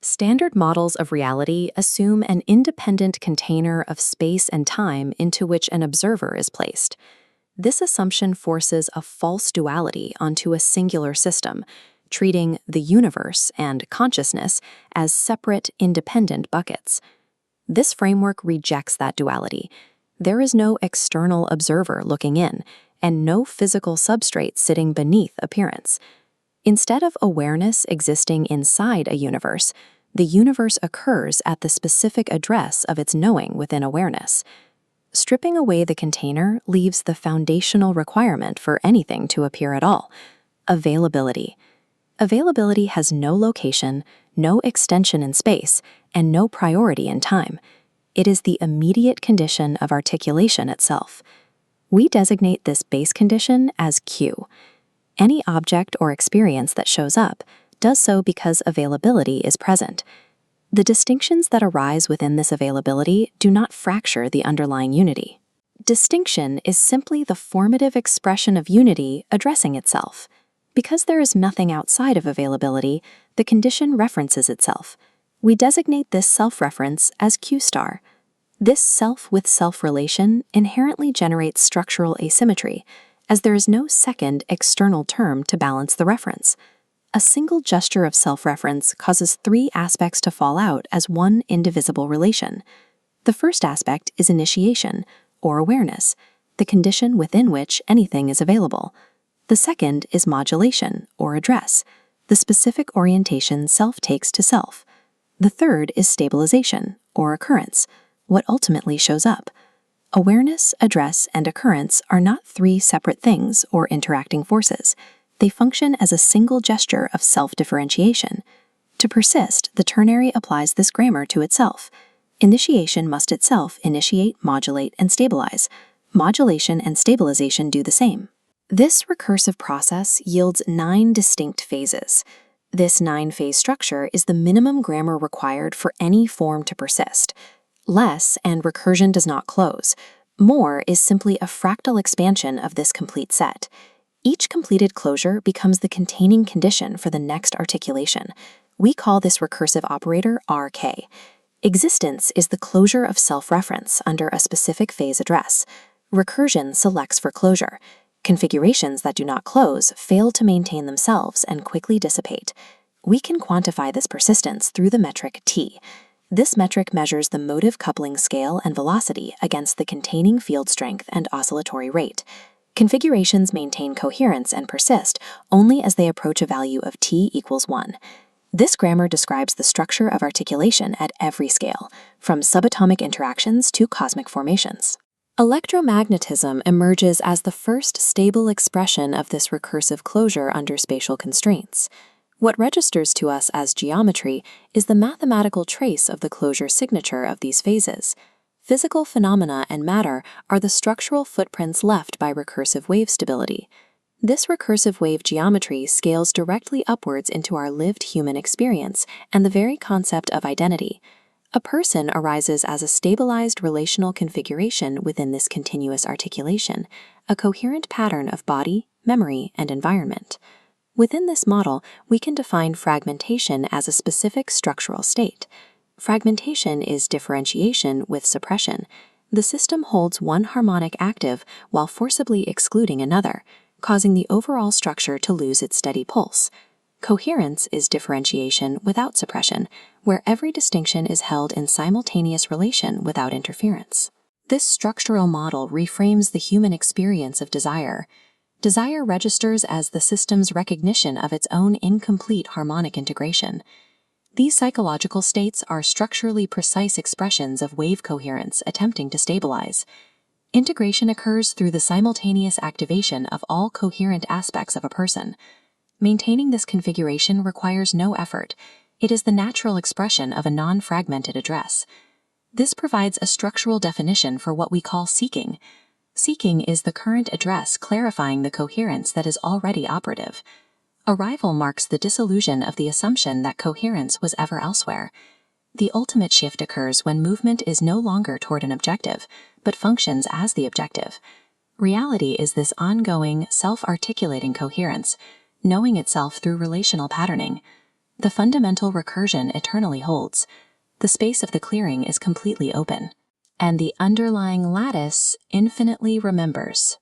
Standard models of reality assume an independent container of space and time into which an observer is placed. This assumption forces a false duality onto a singular system, treating the universe and consciousness as separate, independent buckets. This framework rejects that duality. There is no external observer looking in, and no physical substrate sitting beneath appearance. Instead of awareness existing inside a universe, the universe occurs at the specific address of its knowing within awareness. Stripping away the container leaves the foundational requirement for anything to appear at all: availability. Availability has no location, no extension in space, and no priority in time. It is the immediate condition of articulation itself. We designate this base condition as Q. Any object or experience that shows up does so because availability is present. The distinctions that arise within this availability do not fracture the underlying unity. Distinction is simply the formative expression of unity addressing itself. Because there is nothing outside of availability, the condition references itself. We designate this self-reference as Q star. This self-with-self relation inherently generates structural asymmetry, as there is no second external term to balance the reference. A single gesture of self-reference causes three aspects to fall out as one indivisible relation. The first aspect is initiation, or awareness, the condition within which anything is available. The second is modulation, or address, the specific orientation self takes to self. The third is stabilization, or occurrence, what ultimately shows up. Awareness, address, and occurrence are not three separate things or interacting forces. They function as a single gesture of self-differentiation. To persist, the ternary applies this grammar to itself. Initiation must itself initiate, modulate, and stabilize. Modulation and stabilization do the same. This recursive process yields 9 distinct phases. This 9-phase structure is the minimum grammar required for any form to persist. Less, and recursion does not close. More is simply a fractal expansion of this complete set. Each completed closure becomes the containing condition for the next articulation. We call this recursive operator RK. Existence is the closure of self-reference under a specific phase address. Recursion selects for closure. Configurations that do not close fail to maintain themselves and quickly dissipate. We can quantify this persistence through the metric T. This metric measures the motive coupling scale and velocity against the containing field strength and oscillatory rate. Configurations maintain coherence and persist only as they approach a value of T equals 1. This grammar describes the structure of articulation at every scale, from subatomic interactions to cosmic formations. Electromagnetism emerges as the first stable expression of this recursive closure under spatial constraints. What registers to us as geometry is the mathematical trace of the closure signature of these phases. Physical phenomena and matter are the structural footprints left by recursive wave stability. This recursive wave geometry scales directly upwards into our lived human experience and the very concept of identity. A person arises as a stabilized relational configuration within this continuous articulation, a coherent pattern of body, memory, and environment. Within this model, we can define fragmentation as a specific structural state. Fragmentation is differentiation with suppression. The system holds one harmonic active while forcibly excluding another, causing the overall structure to lose its steady pulse. Coherence is differentiation without suppression, where every distinction is held in simultaneous relation without interference. This structural model reframes the human experience of desire. Desire registers as the system's recognition of its own incomplete harmonic integration. These psychological states are structurally precise expressions of wave coherence attempting to stabilize. Integration occurs through the simultaneous activation of all coherent aspects of a person. Maintaining this configuration requires no effort. It is the natural expression of a non-fragmented address. This provides a structural definition for what we call seeking. Seeking is the current address clarifying the coherence that is already operative. Arrival marks the dissolution of the assumption that coherence was ever elsewhere. The ultimate shift occurs when movement is no longer toward an objective, but functions as the objective. Reality is this ongoing, self-articulating coherence, knowing itself through relational patterning. the fundamental recursion eternally holds. The space of the clearing is completely open, and the underlying lattice infinitely remembers.